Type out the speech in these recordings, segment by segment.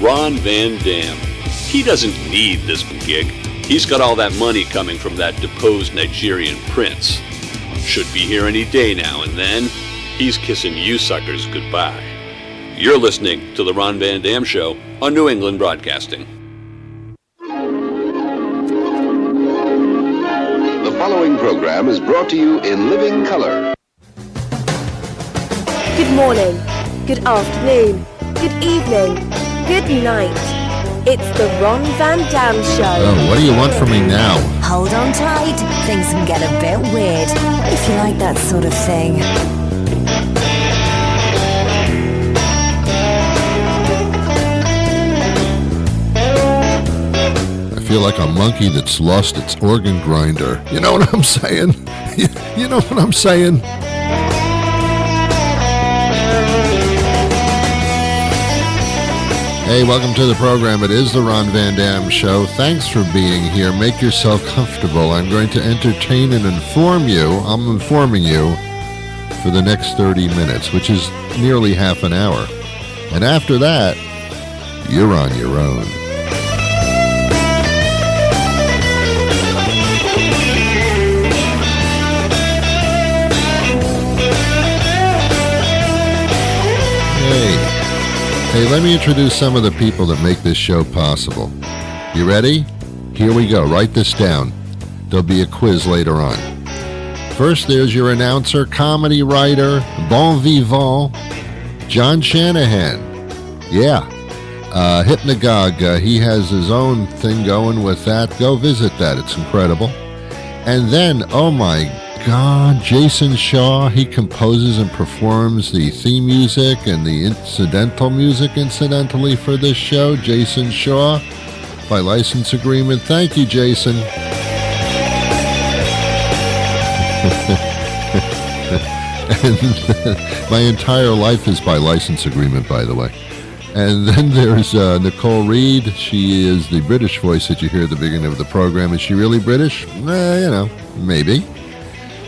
Ron Van Dam. He doesn't need this gig. He's got all that money coming from that deposed Nigerian prince. Should be here any day now, and then he's kissing you suckers goodbye. You're listening to The Ron Van Dam Show on New England Broadcasting. The following program is brought to you in living color. Good morning, good afternoon, good evening, good night. It's the Ron Van Dam Show. Oh, what do you want from me now? Hold on tight. Things can get a bit weird, if you like that sort of thing. I feel like a monkey that's lost its organ grinder. You know what I'm saying? You know what I'm saying? Hey, welcome to the program. It is the Ron Van Dam Show. Thanks for being here. Make yourself comfortable. I'm going to entertain and inform you. I'm informing you for the next 30 minutes, which is nearly half an hour. And after that, you're on your own. Hey, let me introduce some of the people that make this show possible. You ready? Here we go. Write this down. There'll be a quiz later on. First, there's your announcer, comedy writer, bon vivant, John Shanahan. Yeah, Hypnagogue. He has his own thing going with that. Go visit that. It's incredible. And then, oh my God, Jason Shaw. He composes and performs the theme music and the incidental music, incidentally, for this show. Jason Shaw, by license agreement. Thank you, Jason. And my entire life is by license agreement, by the way. And then there's Nicole Reed. She is the British voice that you hear at the beginning of the program. Is she really British? Maybe.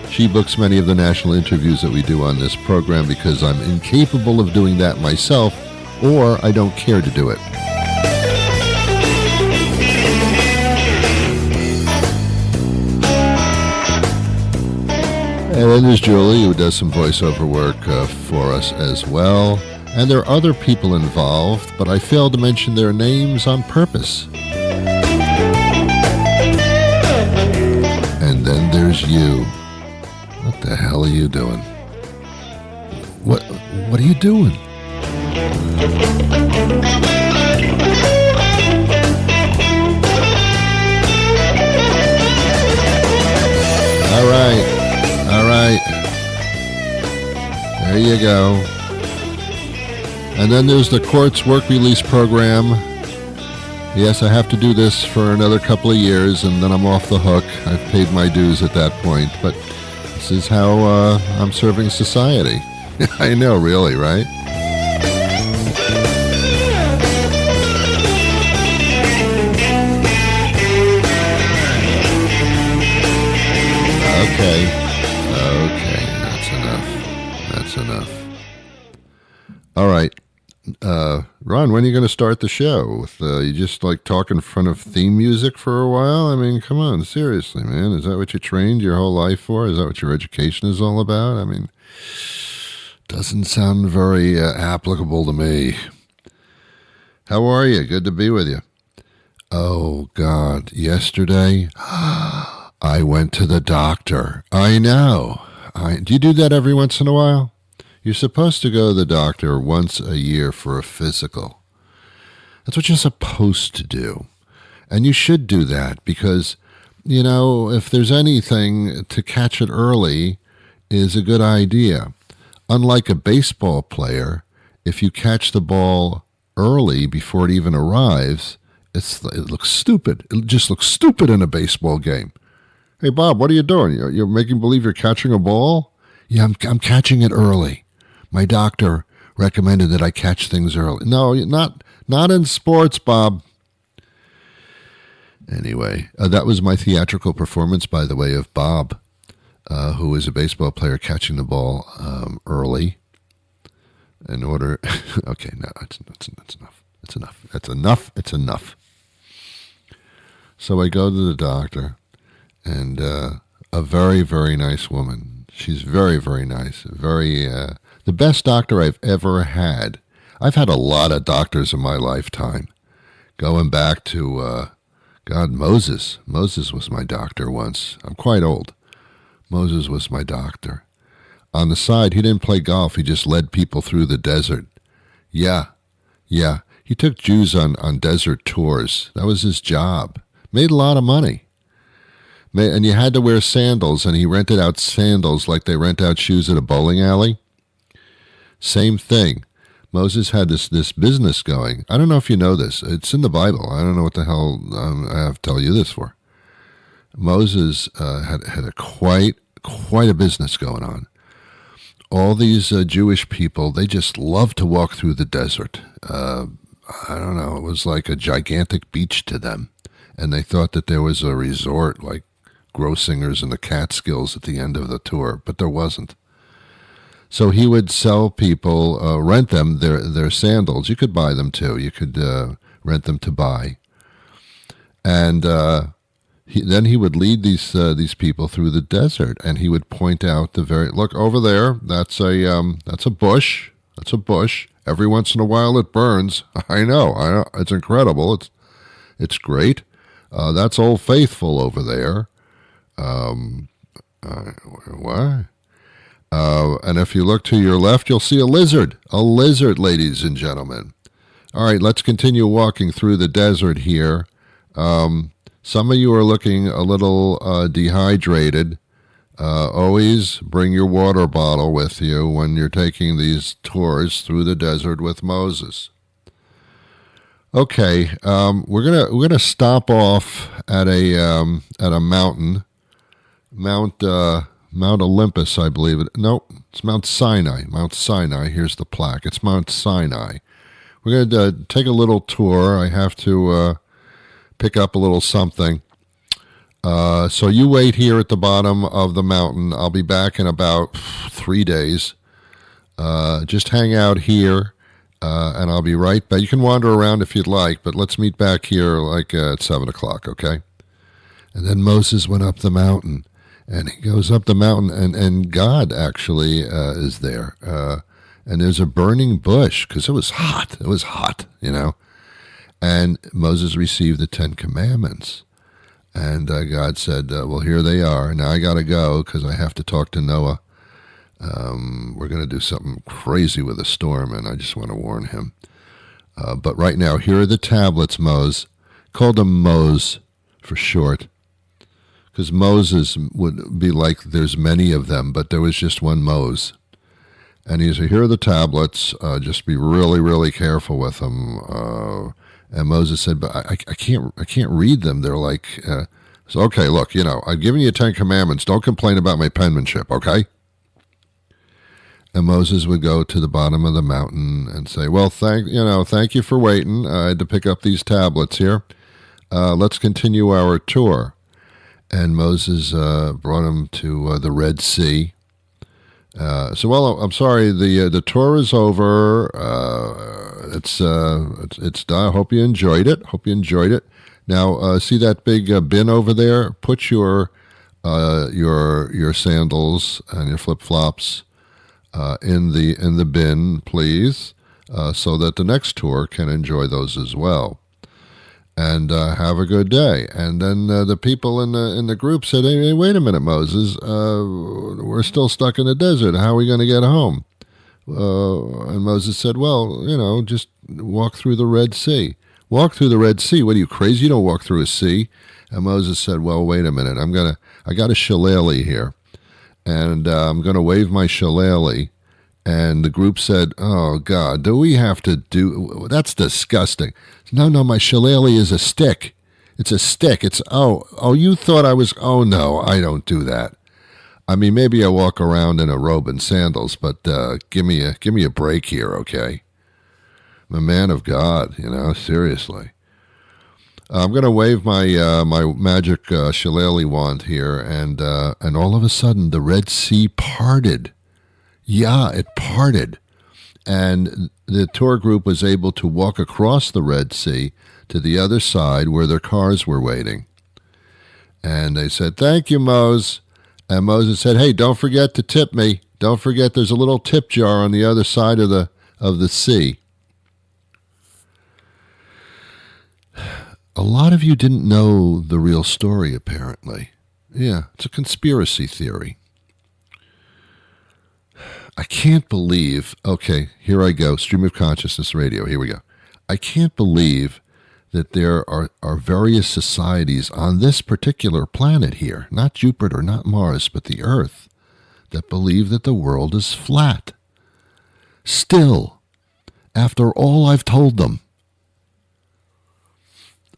She books many of the national interviews that we do on this program because I'm incapable of doing that myself, or I don't care to do it. And then there's Julie, who does some voiceover work for us as well. And there are other people involved, but I failed to mention their names on purpose. And then there's you. What the hell are you doing? What are you doing? All right. There you go. And then there's the court's work release program. Yes, I have to do this for another couple of years, and then I'm off the hook. I've paid my dues at that point, but this is how I'm serving society. I know, really, right? Okay, that's enough. All right. Ron, when are you going to start the show? You just like talk in front of theme music for a while? I mean, come on, seriously, man. Is that what you trained your whole life for? Is that what your education is all about? I mean, doesn't sound very applicable to me. How are you? Good to be with you. Oh, God, yesterday I went to the doctor. I know. Do you do that every once in a while? You're supposed to go to the doctor once a year for a physical. That's what you're supposed to do. And you should do that because, you know, if there's anything, to catch it early is a good idea. Unlike a baseball player, if you catch the ball early before it even arrives, it looks stupid. It just looks stupid in a baseball game. Hey, Bob, what are you doing? You're making believe you're catching a ball? Yeah, I'm catching it early. My doctor recommended that I catch things early. No, not in sports, Bob. Anyway, that was my theatrical performance, by the way, of Bob, who is a baseball player catching the ball early in order... Okay, no, that's enough. That's enough. That's enough. It's enough. So I go to the doctor, and a very, very nice woman. She's very, very nice. The best doctor I've ever had. I've had a lot of doctors in my lifetime. Going back to, Moses. Moses was my doctor once. I'm quite old. Moses was my doctor. On the side, he didn't play golf. He just led people through the desert. Yeah. He took Jews on desert tours. That was his job. Made a lot of money. And you had to wear sandals, and he rented out sandals like they rent out shoes at a bowling alley. Same thing. Moses had this business going. I don't know if you know this. It's in the Bible. I don't know what the hell I have to tell you this for. Moses had quite a business going on. All these Jewish people, they just love to walk through the desert. I don't know. It was like a gigantic beach to them. And they thought that there was a resort like Grossinger's and the Catskills at the end of the tour, but there wasn't. So he would sell people, rent them their sandals. You could buy them too. You could rent them to buy. And then he would lead these people through the desert, and he would point out look over there. That's a bush. That's a bush. Every once in a while it burns. I know. It's incredible. It's great. That's Old Faithful over there. What? And if you look to your left, you'll see a lizard. A lizard, ladies and gentlemen. All right, let's continue walking through the desert here. Some of you are looking a little dehydrated. Always bring your water bottle with you when you're taking these tours through the desert with Moses. Okay, we're gonna stop off at a mountain, Mount Olympus, I believe it. No, it's Mount Sinai. Mount Sinai. Here's the plaque. It's Mount Sinai. We're gonna take a little tour. I have to pick up a little something. So you wait here at the bottom of the mountain. I'll be back in about 3 days. Just hang out here. And I'll be right back. You can wander around if you'd like, but let's meet back here like at 7 o'clock, okay? And then Moses went up the mountain, and he goes up the mountain, and God actually is there. And there's a burning bush, because it was hot. It was hot, And Moses received the 10 Commandments. And God said, well, here they are. Now I got to go, because I have to talk to Noah. We're going to do something crazy with a storm, and I just want to warn him. But right now, here are the tablets, Moses. Called them Moses for short, because Moses would be like there's many of them, but there was just one Moses. And he said, here are the tablets. Just be really, really careful with them. And Moses said, but I can't read them. They're like, so okay, look, I've given you 10 Commandments. Don't complain about my penmanship, okay? And Moses would go to the bottom of the mountain and say, well, thank you for waiting. I had to pick up these tablets here. Let's continue our tour. And Moses brought him to the Red Sea. I'm sorry, the tour is over. It's done. I hope you enjoyed it. Now, see that big bin over there? Put your sandals and your flip-flops in the bin, please, so that the next tour can enjoy those as well. And have a good day. And then the people in the group said, hey, wait a minute, Moses. We're still stuck in the desert. How are we going to get home? And Moses said, well, just walk through the Red Sea. Walk through the Red Sea? What are you, crazy? You don't walk through a sea. And Moses said, well, wait a minute. I got a shillelagh here. And I'm going to wave my shillelagh. And the group said, oh, God, do we have to do... That's disgusting. No, my shillelagh is a stick. It's a stick. It's, you thought I was... Oh, no, I don't do that. I mean, maybe I walk around in a robe and sandals, but give me a break here, okay? I'm a man of God, seriously. I'm going to wave my magic shillelagh wand here, and all of a sudden the Red Sea parted. Yeah, it parted. And the tour group was able to walk across the Red Sea to the other side where their cars were waiting. And they said, "Thank you, Mose." And Moses said, "Hey, don't forget to tip me. Don't forget there's a little tip jar on the other side of the sea." A lot of you didn't know the real story, apparently. Yeah, it's a conspiracy theory. I can't believe, okay, here I go, Stream of Consciousness Radio, here we go. I can't believe that there are various societies on this particular planet here, not Jupiter, not Mars, but the Earth, that believe that the world is flat. Still, after all I've told them.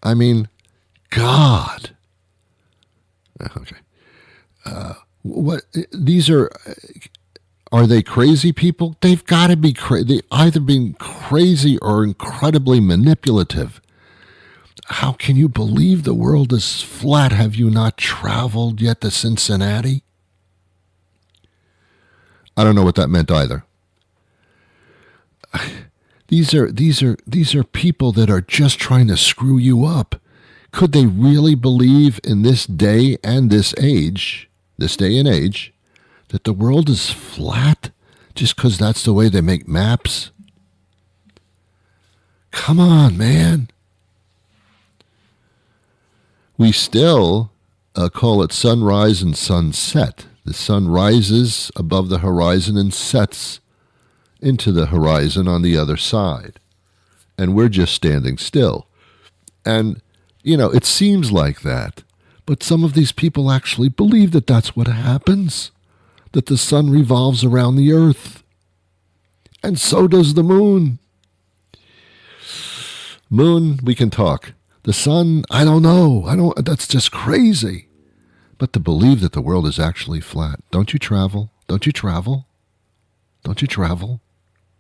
I mean, God. Okay. What these are they crazy people? They've got to be crazy. They either being crazy or incredibly manipulative. How can you believe the world is flat? Have you not traveled yet to Cincinnati? I don't know what that meant either. These are people that are just trying to screw you up. Could they really believe in this day and this age, that the world is flat just because that's the way they make maps? Come on, man. We still call it sunrise and sunset. The sun rises above the horizon and sets into the horizon on the other side. And we're just standing still. And, it seems like that. But some of these people actually believe that that's what happens. That the sun revolves around the earth. And so does the moon. Moon, we can talk. The sun, I don't know. That's just crazy. But to believe that the world is actually flat. Don't you travel? Don't you travel? Don't you travel?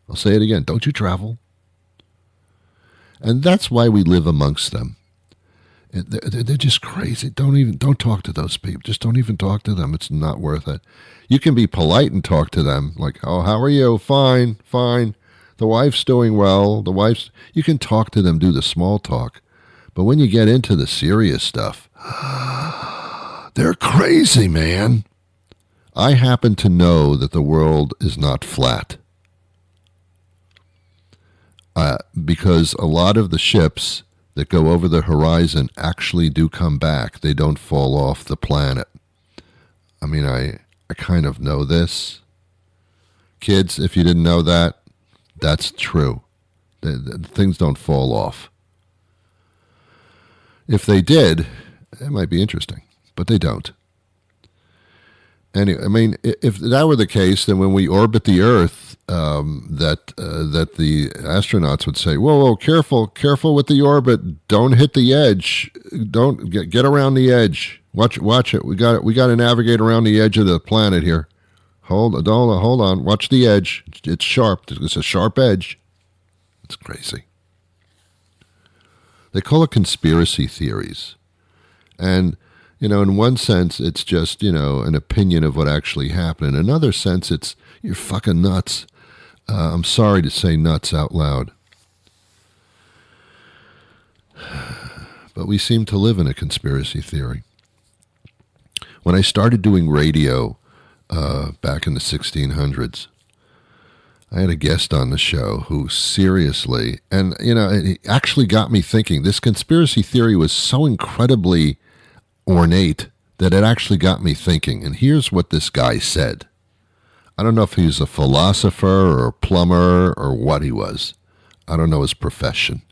I'll say it again. Don't you travel? And that's why we live amongst them. They're just crazy. Don't talk to those people. Just don't even talk to them. It's not worth it. You can be polite and talk to them. Like, "Oh, how are you? Fine. The wife's doing well. You can talk to them, do the small talk. But when you get into the serious stuff, they're crazy, man. I happen to know that the world is not flat. Because a lot of the ships that go over the horizon actually do come back. They don't fall off the planet. I mean, I kind of know this. Kids, if you didn't know that, that's true. The things don't fall off. If they did, it might be interesting, but they don't. Anyway, I mean, if that were the case, then when we orbit the Earth, that the astronauts would say, "Whoa, careful with the orbit! Don't hit the edge! Don't get around the edge! Watch it! We got to navigate around the edge of the planet here. Hold on! Watch the edge! It's sharp. It's a sharp edge. It's crazy." They call it conspiracy theories, and in one sense, it's just, an opinion of what actually happened. In another sense, it's, you're fucking nuts. I'm sorry to say nuts out loud. But we seem to live in a conspiracy theory. When I started doing radio back in the 1600s, I had a guest on the show who seriously, and, it actually got me thinking. This conspiracy theory was so incredibly ornate that it actually got me thinking. And here's what this guy said. I don't know if he's a philosopher or a plumber or what he was. I don't know his profession.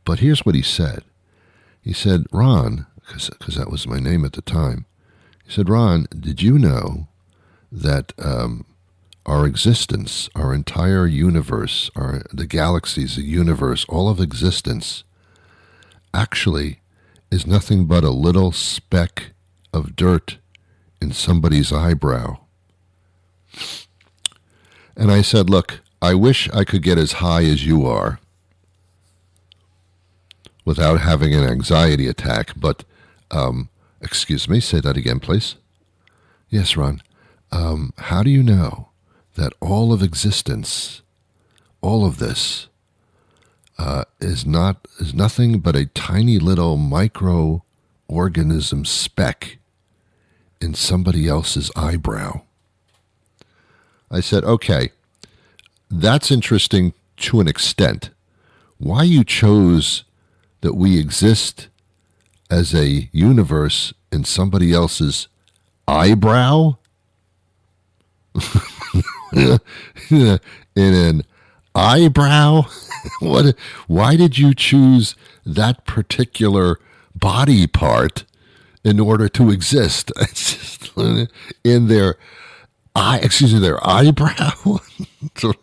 But here's what he said. He said, "Ron," because that was my name at the time. He said, "Ron, did you know that our existence, our entire universe, the galaxies, the universe, all of existence, actually is nothing but a little speck of dirt in somebody's eyebrow?" And I said, "Look, I wish I could get as high as you are without having an anxiety attack, but, excuse me, say that again, please." "Yes, Ron. How do you know that all of existence all of this is nothing but a tiny little microorganism speck in somebody else's eyebrow. I said, okay, that's interesting to an extent. Why you chose that we exist as a universe in somebody else's eyebrow? In an eyebrow? Why did you choose that particular body part in order to exist? It's just in their their eyebrow? So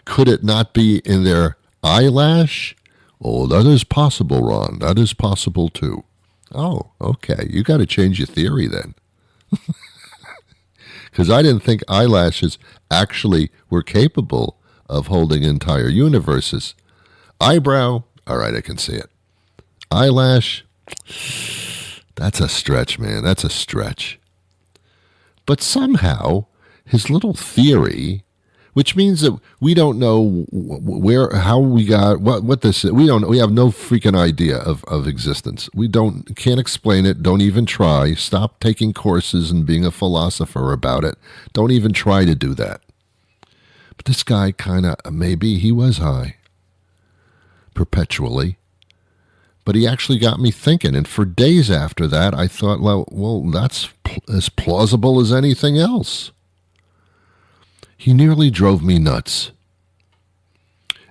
could it not be in their eyelash? Oh, that is possible, Ron. That is possible too. Oh, okay. You got to change your theory then. Because I didn't think eyelashes actually were capable of holding entire universes. Eyebrow, all right, I can see it. Eyelash, that's a stretch, man. That's a stretch. But somehow, his little theory, which means that we don't know how we got, what this is. We have no freaking idea of existence. Can't explain it. Don't even try. Stop taking courses and being a philosopher about it. Don't even try to do that. But this guy maybe he was high. Perpetually. But he actually got me thinking. And for days after that, I thought, well, that's as plausible as anything else. He nearly drove me nuts.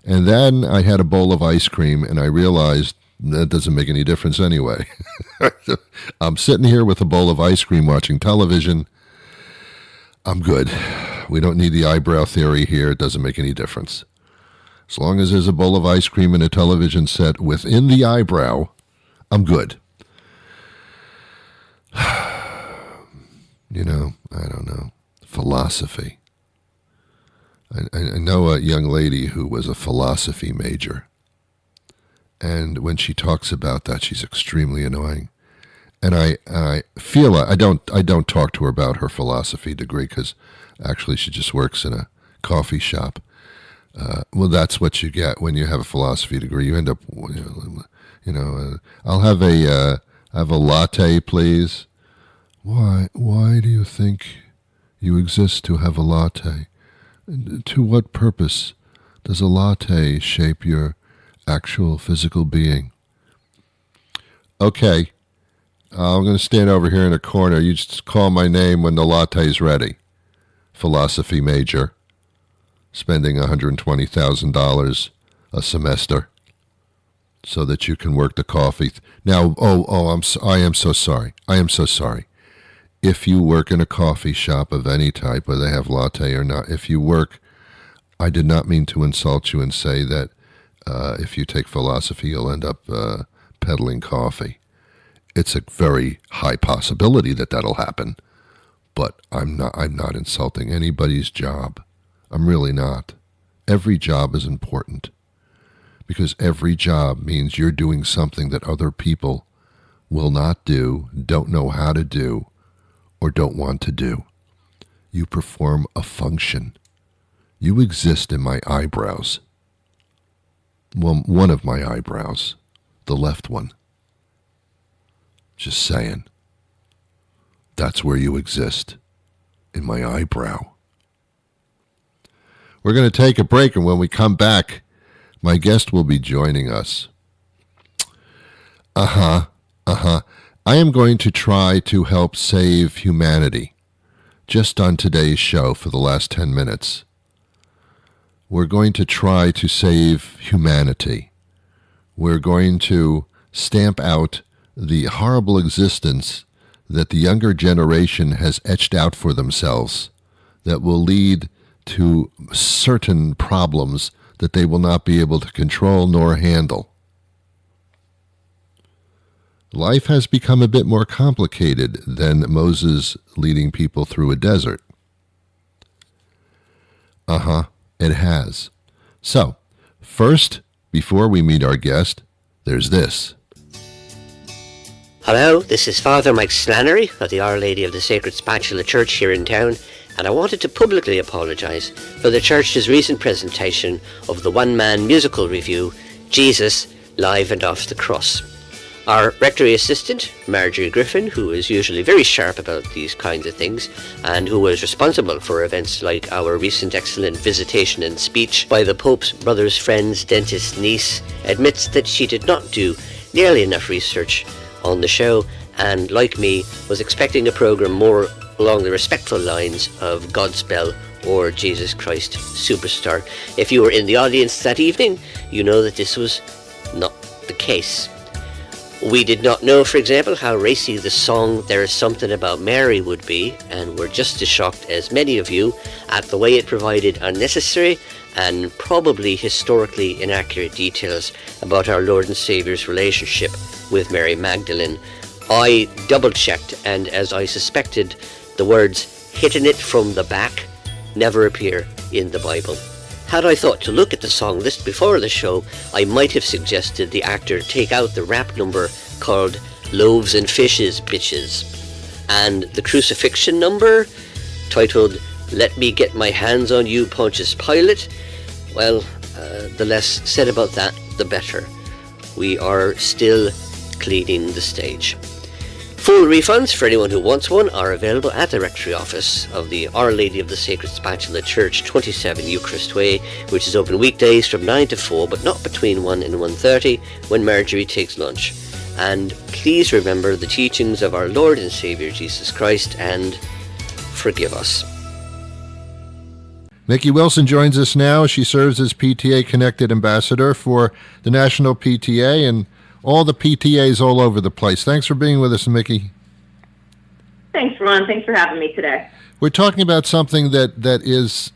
And then I had a bowl of ice cream, and I realized that doesn't make any difference anyway. I'm sitting here with a bowl of ice cream watching television. I'm good. We don't need the eyebrow theory here. It doesn't make any difference. As long as there's a bowl of ice cream and a television set within the eyebrow, I'm good. I don't know. Philosophy. I know a young lady who was a philosophy major. And when she talks about that, she's extremely annoying. And I feel I don't talk to her about her philosophy degree because actually she just works in a coffee shop. Well, that's what you get when you have a philosophy degree. You end up, I'll have a latte, please. Why do you think you exist to have a latte? To what purpose does a latte shape your actual physical being? Okay, I'm going to stand over here in a corner. You just call my name when the latte's ready. Philosophy major, spending $120,000 a semester so that you can work the coffee. Now, I am so sorry. I am so sorry. If you work in a coffee shop of any type, whether they have latte or not, if you work, I did not mean to insult you and say that if you take philosophy, you'll end up peddling coffee. It's a very high possibility that that'll happen, but I'm not insulting anybody's job. I'm really not. Every job is important because every job means you're doing something that other people will not do, don't know how to do, or don't want to do. You perform a function. You exist in my eyebrows. Well, one of my eyebrows, the left one. Just saying. That's where you exist, in my eyebrow. We're going to take a break, and when we come back, my guest will be joining us. I am going to try to help save humanity, just on today's show for the last 10 minutes. We're going to try to save humanity. We're going to stamp out the horrible existence that the younger generation has etched out for themselves that will lead to certain problems that they will not be able to control nor handle. Life has become a bit more complicated than Moses leading people through a desert. It has. So, first, before we meet our guest, there's this. Hello, this is Father Mike Slannery of the Our Lady of the Sacred Spatula Church here in town, and I wanted to publicly apologise for the church's recent presentation of the one-man musical review, Jesus, Live and Off the Cross. Our rectory assistant, Marjorie Griffin, who is usually very sharp about these kinds of things, and who was responsible for events like our recent excellent visitation and speech by the Pope's brother's friend's dentist niece, admits that she did not do nearly enough research on the show, and like me, was expecting a programme more along the respectful lines of Godspell or Jesus Christ Superstar. If you were in the audience that evening, you know that this was not the case. We did not know, for example, how racy the song There Is Something About Mary would be, and were just as shocked as many of you at the way it provided unnecessary and probably historically inaccurate details about our Lord and Saviour's relationship with Mary Magdalene. I double-checked, and as I suspected, the words "hitting it from the back" never appear in the Bible. Had I thought to look at the song list before the show, I might have suggested the actor take out the rap number called Loaves and Fishes, Bitches, and the crucifixion number titled Let Me Get My Hands on You, Pontius Pilate. Well, the less said about that, the better. We are still cleaning the stage. Full refunds for anyone who wants one are available at the rectory office of the Our Lady of the Sacred Spatula Church, 27 Eucharist Way, which is open weekdays from 9 to 4, but not between 1 and 1:30 when Marjorie takes lunch. And please remember the teachings of our Lord and Saviour Jesus Christ and forgive us. Nikki Wilson joins us now. She serves as PTA Connected Ambassador for the National PTA and all the PTAs all over the place. Thanks for being with us, Mickey. Thanks, Ron. Thanks for having me today. We're talking about something that is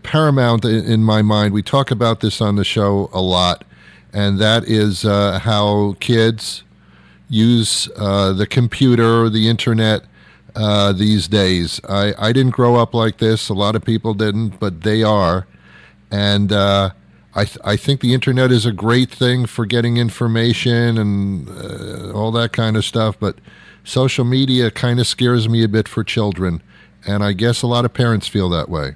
paramount in my mind. We talk about this on the show a lot, and that is how kids use the computer or the internet these days. I didn't grow up like this. A lot of people didn't, but they are. And I think the internet is a great thing for getting information and all that kind of stuff, but social media kind of scares me a bit for children, and I guess a lot of parents feel that way.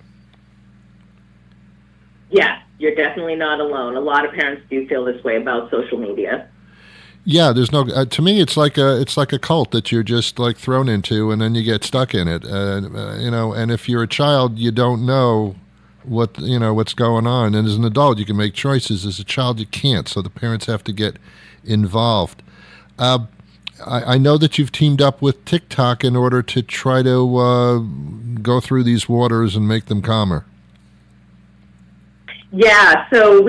Yeah, you're definitely not alone. A lot of parents do feel this way about social media. Yeah, there's no. To me, it's like a cult that you're just like thrown into, and then you get stuck in it. And if you're a child, you don't know what's going on, and as an adult you can make choices. As a child you can't, so the parents have to get involved. I know that you've teamed up with TikTok in order to try to go through these waters and make them calmer. Yeah, so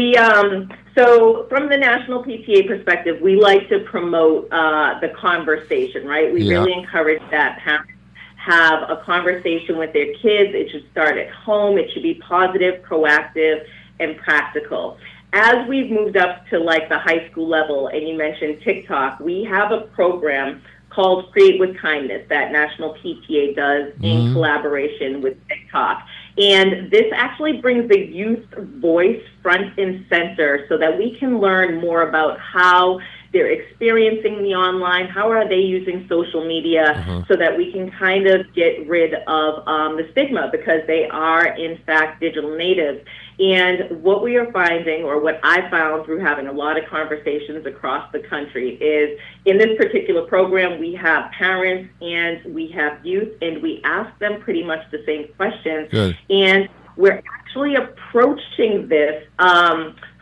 so from the National PTA perspective, we like to promote the conversation, right? We really encourage that parents have a conversation with their kids. It should start at home. It should be positive, proactive, and practical. As we've moved up to like the high school level, and you mentioned TikTok, we have a program called Create with Kindness that National PTA does in collaboration with TikTok. And this actually brings the youth voice front and center so that we can learn more about how they're experiencing the online, how are they using social media, so that we can kind of get rid of the stigma, because they are, in fact, digital natives. And what we are finding, or what I found through having a lot of conversations across the country, is in this particular program, we have parents and we have youth, and we ask them pretty much the same questions. Good. And we're actually approaching this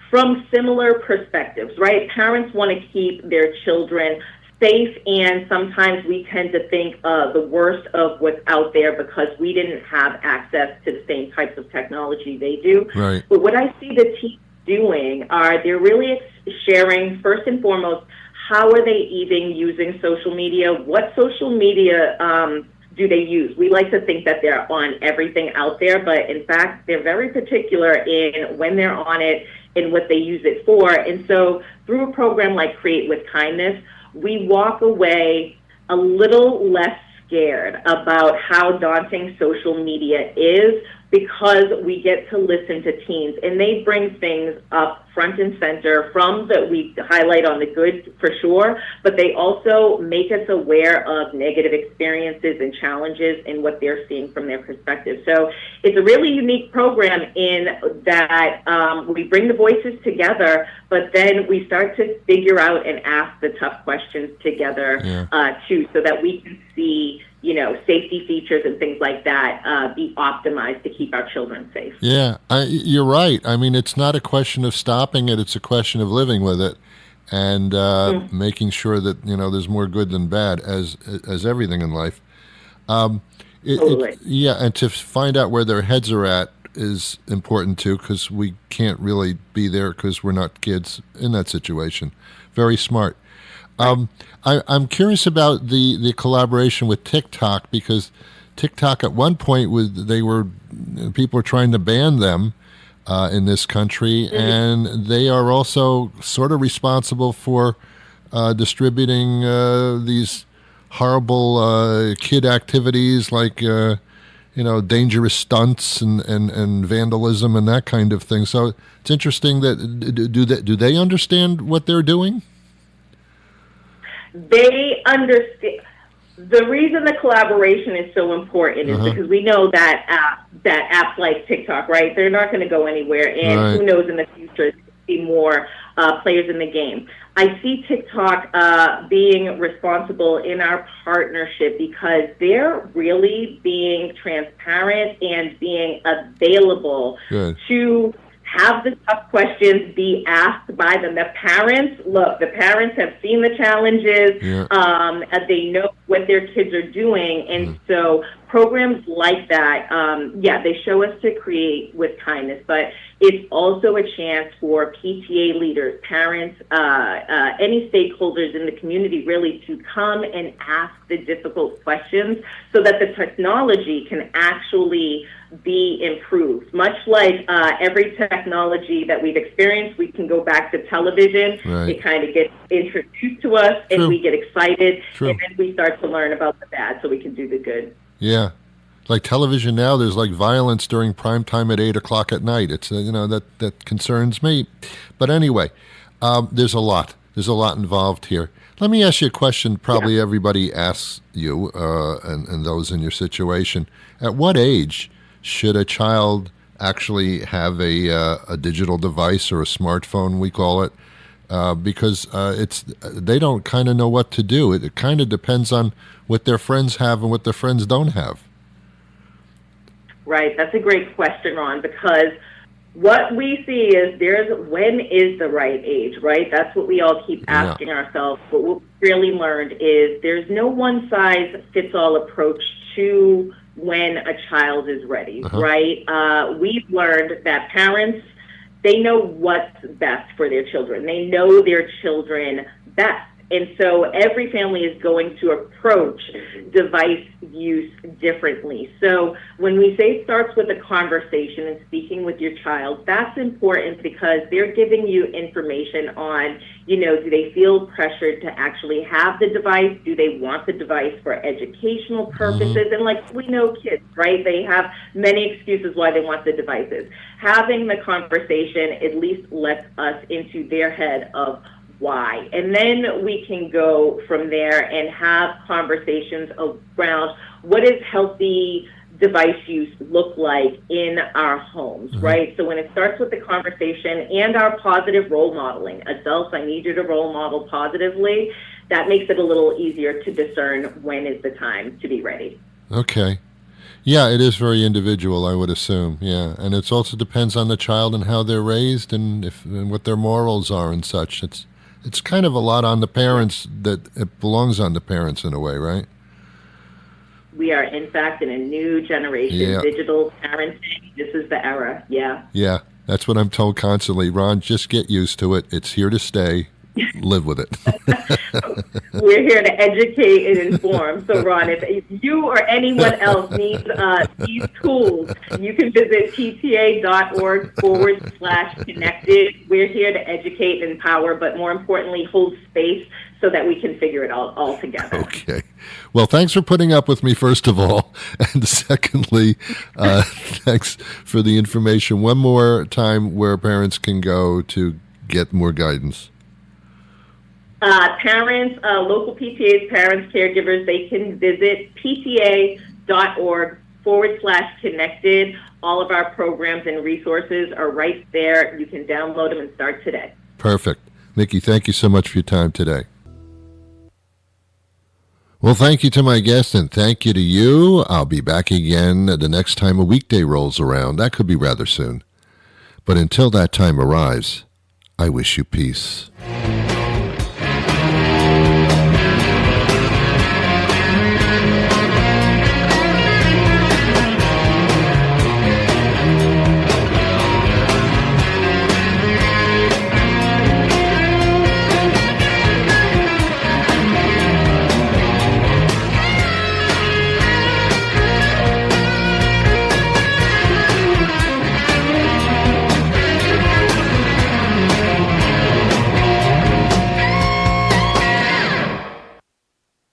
from similar perspectives, right? Parents want to keep their children safe, and sometimes we tend to think the worst of what's out there because we didn't have access to the same types of technology they do. Right. But what I see the teens doing are they're really sharing, first and foremost, how are they even using social media? What social media do they use? We like to think that they're on everything out there, but in fact, they're very particular in when they're on it and what they use it for. And so through a program like Create with Kindness, we walk away a little less scared about how daunting social media is, because we get to listen to teens, and they bring things up front and center from that we highlight on the good for sure, but they also make us aware of negative experiences and challenges and what they're seeing from their perspective. So it's a really unique program in that we bring the voices together, but then we start to figure out and ask the tough questions together too, so that we can see, you know, safety features and things like that be optimized to keep our children safe. Yeah, you're right. I mean, it's not a question of stopping it. It's a question of living with it and making sure that, you know, there's more good than bad as everything in life. Totally. And to find out where their heads are at is important too, because we can't really be there because we're not kids in that situation. Very smart. I'm curious about the collaboration with TikTok, because TikTok at one point people were trying to ban them in this country, and they are also sort of responsible for distributing these horrible kid activities like dangerous stunts and vandalism and that kind of thing. So it's interesting that do they understand what they're doing? They understand. The reason the collaboration is so important is because we know that apps like TikTok, right, they're not going to go anywhere, and who knows in the future, there'll be more players in the game. I see TikTok being responsible in our partnership because they're really being transparent and being available to have the tough questions be asked by them. The parents have seen the challenges, they know what their kids are doing, and so programs like that, they show us to create with kindness, but it's also a chance for PTA leaders, parents, any stakeholders in the community really to come and ask the difficult questions so that the technology can actually be improved. Much like every technology that we've experienced, we can go back to television. It kind of gets introduced to us, and we get excited, and then we start to learn about the bad so we can do the good. Yeah. Like television now, there's like violence during prime time at 8 o'clock at night. It's, that concerns me. But anyway, there's a lot involved here. Let me ask you a question probably everybody asks you and those in your situation. At what age should a child actually have a digital device or a smartphone, we call it? Because they don't kind of know what to do. It kind of depends on what their friends have and what their friends don't have. Right, that's a great question, Ron, because what we see is when is the right age, right? That's what we all keep asking ourselves. But what we really learned is there's no one-size-fits-all approach to when a child is ready, right? We've learned that parents, they know what's best for their children. They know their children best. And so every family is going to approach device use differently. So when we say it starts with a conversation and speaking with your child, that's important because they're giving you information on, do they feel pressured to actually have the device? Do they want the device for educational purposes? And like we know kids, right? They have many excuses why they want the devices. Having the conversation at least lets us into their head of why. And then we can go from there and have conversations around what does healthy device use look like in our homes, right? So when it starts with the conversation and our positive role modeling, adults, I need you to role model positively, that makes it a little easier to discern when is the time to be ready. Okay. Yeah, it is very individual, I would assume. Yeah, and it also depends on the child and how they're raised and what their morals are and such. It's kind of a lot on the parents, that it belongs on the parents in a way, right? We are, in fact, in a new generation, digital parenting. This is the era, Yeah, that's what I'm told constantly. Ron, just get used to it. It's here to stay. live with it. We're here to educate and inform. So, Ron, if you or anyone else needs these tools, you can visit pta.org/connected. We're here to educate and empower, but more importantly, hold space so that we can figure it all together. Okay. Well, thanks for putting up with me, first of all. And secondly, thanks for the information. One more time where parents can go to get more guidance. Parents, local PTAs, parents, caregivers, they can visit pta.org/connected. All of our programs and resources are right there. You can download them and start today. Perfect. Nikki, thank you so much for your time today. Well, thank you to my guest, and thank you to you. I'll be back again the next time a weekday rolls around. That could be rather soon. But until that time arrives, I wish you peace.